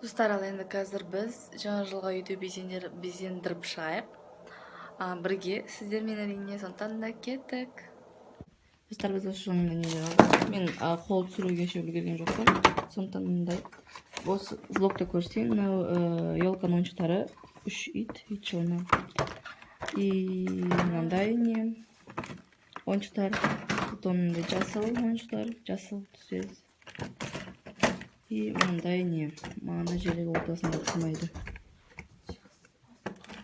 Достар, ал енді қазір біз жаңа жылға үйді безендіріп шығайық. Бірге сіздермен әрине, сондықтан да кеттік. Достар, біз осы жылың нелер алдық. Мен қол түсіруге ше үлгерген жоқпын. Сондықтан мындай осы влогта көрсетейін. Мынау елканың ойыншықтары 3 ит жылына. И мынандай не ойыншықтар. Потом мындай жасыл ойыншықтар, жасыл түседі. И мындай не мана желегі ортасында сымайды.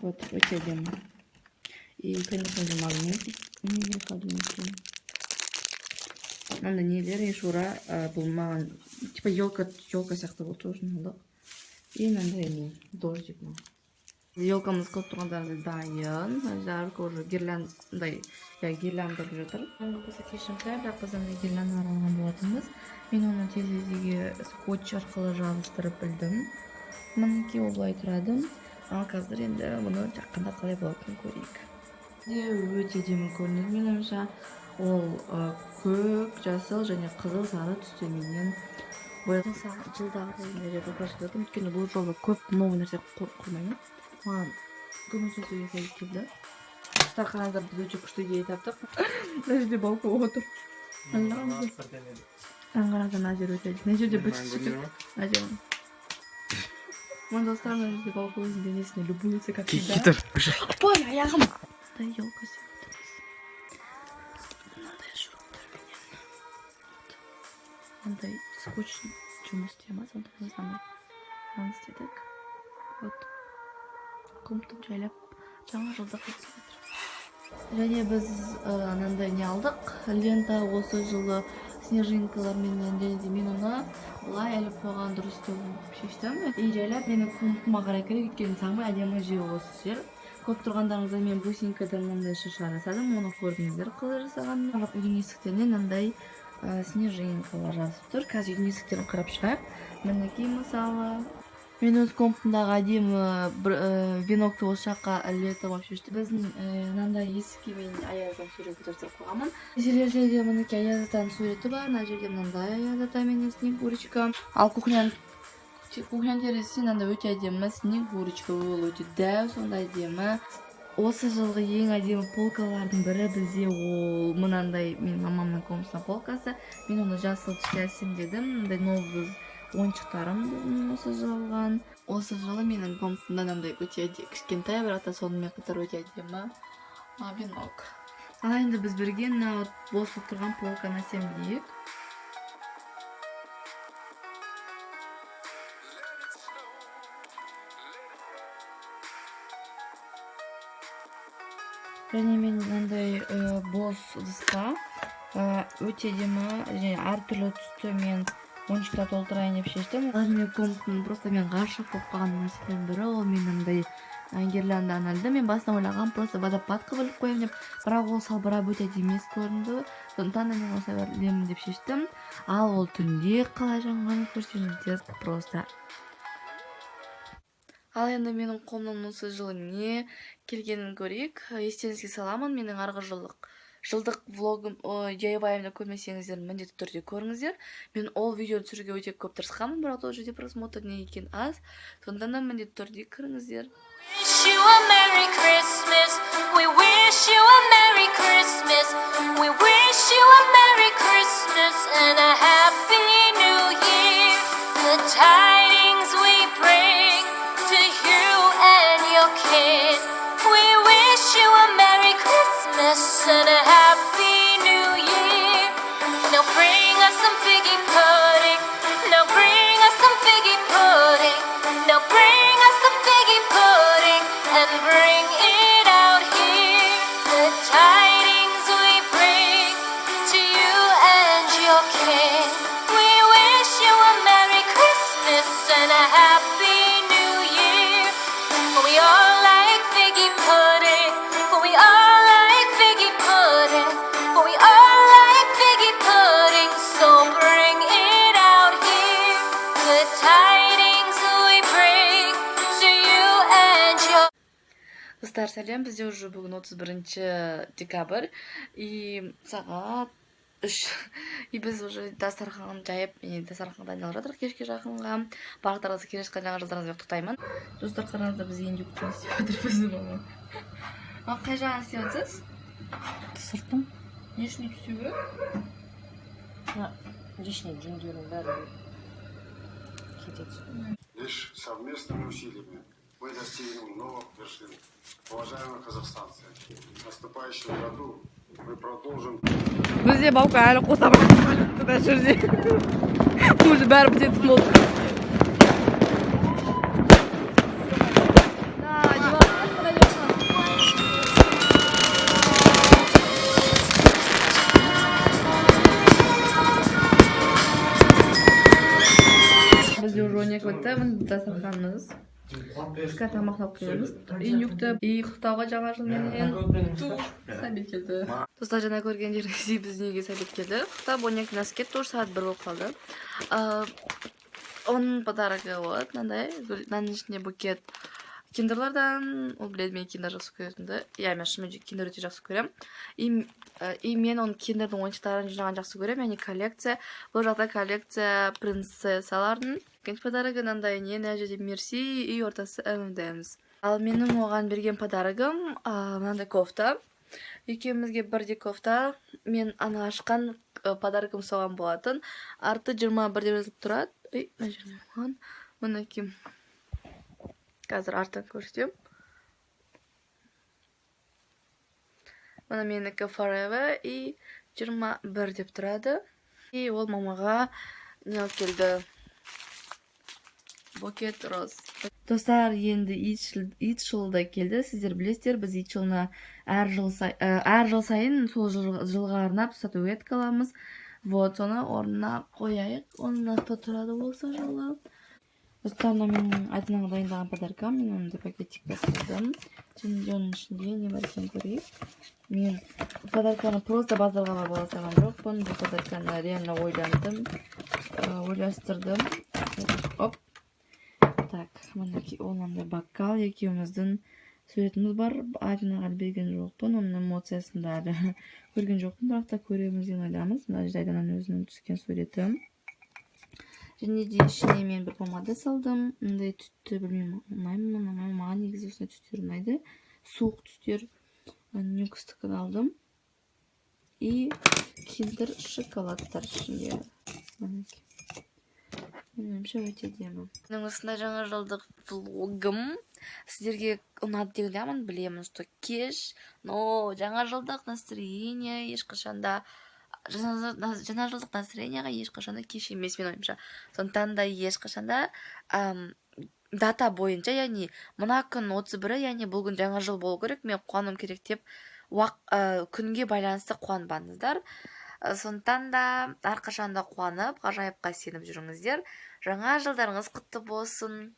Вот өте әдемі. И конечно же магнитик. Мынандай нелер ешура бұл маған типа елка сияқты болды тоже алдық. И мынандай не дождик. Елкамыз көп тұрғандарында дайын. Жарық уже гирляндай гирлянда жатыр. Болса кешірім сұраймын, бірақ біз андай гирлянда алған болатынбыз. Мен оны терезеге скотч арқылы жабыстырып білдім. Мінекей ол былай тұрады. Ал қазір енді бұны жаққанда қалай болатынын көрейік. Өте әдемі көрінеді менің ойымша. Ол көк, жасыл және қызыл сары түстермен боялған. Жылдағыдай көрсетіп, өйткені бұл жолы көп новый нәрсе құрмаймын. Маған көмектесуге сәйкес келді. Достар, қараңыздар, біз өте күшті идея таптық. Мына жерде балкон отыр. Қараңыздар, мына жер өте әдемі. Мына жерде бітші. Мына достар, мына жерде балкон денесіне любуется, как всегда. Ой, аяғым! Мындай елка сияқтымыз. Мынандай шуруптарменен. Мындай скотч жұмыс істейміз. Сондықтан біз істедік. Вот. Комнатаны жайлап жаңа жылда қайтып. Және біз анандай не алдық. Лента осы жылы снежинкалармен және мен оны былай әліп қойған дұрыс деп шештім. И жайлап менің комнатыма қарай керек, өйткені самый әдемі жер осы жер. Көп тұрғандарыңызда мен бусинкадан мындай шаша жасадым, оны көрдіңіздер қалай жасағанын. Үйдің есіктеріне мынандай снежинкалар жазып тұр. Қазір үйдің есіктерін қарап шығайық. Мінекей мысалы мен өз комнатымдағы әдемі венокты осы жаққа ілетіп шешті. Біздің мынандай есікке мен Аяздың суретін жасап қойғанмын. Жерде мінекей Аяздың суреті бар. Мына жерде мынандай Аязда мен снегурочка. Ал кухня терезесі мынандай өте әдемі снегурочка, ол өте дәу, сондай әдемі. Осы жылғы ең әдемі полкалардың бірі бізде ол мынандай мен мамамның комнатасының полкасы. Мен оны жасыл түске әсемдедім. Мындай новый ойыншықтарым біздің осы жылған. Осы жылы менің комнатымда мынандай өте кішкентай, бірақ та сонымен қатар өте әдемі венок. Ал енді біз бірге мына бос болып тұрған полканы әсемдейік. Және мен мынандай бос ыдысқа өте әдемі және әртүрлі түсті мен ойыншықтар толтырайын деп шештім. Ал мен комнатымның просто мен ғашық болып қалған нәрселердің бірі ол мен мындай гирлянданы ілдім. Мен басынан ойлағам просто водопад қылып іліп қоямын деп, бірақ ол салбырап өте әдемі көрінді. Сондықтан да мен осылай ілемін деп шештім. Ал ол түнде қалай жанғанын көрсеңіздер просто. Ал енді менің қолымнан осы жылы не келгенін көрейік. Естеріңізге саламын, менің арғы жылдық влогым DIY-ымды көрмесеңіздер міндетті түрде көріңіздер. Мен ол видеоны түсіруге өте көп тырысқанмын, бірақ ол жерде просмотр не екен аз. Сондықтан да міндетті түрде көріңіздер. And a happy new year. Now bring us some figgy pudding. Now bring us some figgy pudding. Now bring us some figgy pudding and bring it out here. The tidings we bring to you and your king. We wish you a Merry Christmas and a Happy New Year. For we all like figgy pudding. For we all Достар, сәлем, бізде уже бүгін 31 декабрь и сағат И біз уже дастархан жайып, дастарханға дайындалып жатырмық кешке жақынға. Барлықтарыңызды келе жатқан жаңа жылдарыңызбен құттықтаймын. Достар, қараңыздар, біз енді жұмыс істеп жатыр біздің мама. Қай жағын істеп жатсыз? Сыртын. Не үшін өйтіп істеу керек? Лишний жүндердің бәрі кетеді. Лишь совместными усилиями мы достигнем новых вершин. Уважаемые казахстанцы, в наступающем году мы продолжим... Бізде баука әлі қоса бақытты да жүрде. Уже бәрі бітетін болды. Бізде уже 12 өтті, дастарханымыз. Түскі тамақтап келеміз. Индюкті құттықтауға жаңа жылменен Сәбит келді. Достар, жаңа көргендеріңіздей біздің үйге Сәбит келді. Құттықтап 12 нас кетті, уже сағат 1 болып қалды. Оның подарогы вот, мынандай, мынаның ішінде букет киндерлардан. Ол біледі, мен киндер жақсы көретінді. Иә, мен шынымен киндер өте жақсы көремін. И мен оның киндердің ойыншықтарын жинаған жақсы көремін. Яғни коллекция. Бұл жақта коллекция принцессалардың. Екінші подарогы мынандай, мына жерде мерси и ортасы M&M's. Ал менің оған берген подарогым мынандай кофта. Екеумізге бірдей кофта. Мен ана ашқан подарогым соған болатын. Арты 21 деп жазылып тұрады. Мына жерде болған. Мінекей. Қазір арттан көрсетемін. Мына менікі Forever и 21 деп тұрады. И ол мамаға не алып келді? Букет роз. Достар, енді ит жылда келді. Сіздер білесіздер, біз ит жылына әр жыл сайын сол жылға арнап статуэтка аламыз. Вот, соны орнына қояйық. Оның атты тұрады болса жылы. Достар, менің айтынағы дайындаған подаркам. Мен оны пакетикке салдым. Және оның ішінде не бар екен көрейік. Мен подарканы просто базарға барып ала салған жоқпын. Бұл подарканы реально ойландым, ойластырдым. Оп. Так, мынакей онандай бокал, екеуміздің суретіміз бар. Айтынағы берген жоқпын. Оның эмоциясын да көрген жоқпын, бірақ та көреміз деген ойдамыз. Мына жерде Айдананың өзінің түскен суреті. Және де ішіне мен бір помада салдым. Мындай түсті білмеймін, ұнаймын, маған негізі осындай түстер ұнайды. Суық түстер. Нюкстікін алдым. И киндер шоколадтар ішінде. Меніңше өте демі. Менің осындай жаңа жылдық влогым. Сіздерге ұнады дегенде білемін, что кеш, но жаңа жылдық настроение ешқашанда жаңа жылдық настроениеға ешқашанда кеш емес, мен ойымша. Сондықтан да ешқашанда дата бойынша, яғни мына күн 31-і, яғни бұл күн жаңа жыл болу керек, мен қуануым керек деп күнге байланысты қуанбаңыздар. Сондықтан да әрқашанда қуанып, ғажайыпқа сеніп жүріңіздер. Жаңа жылдарыңыз құтты болсын.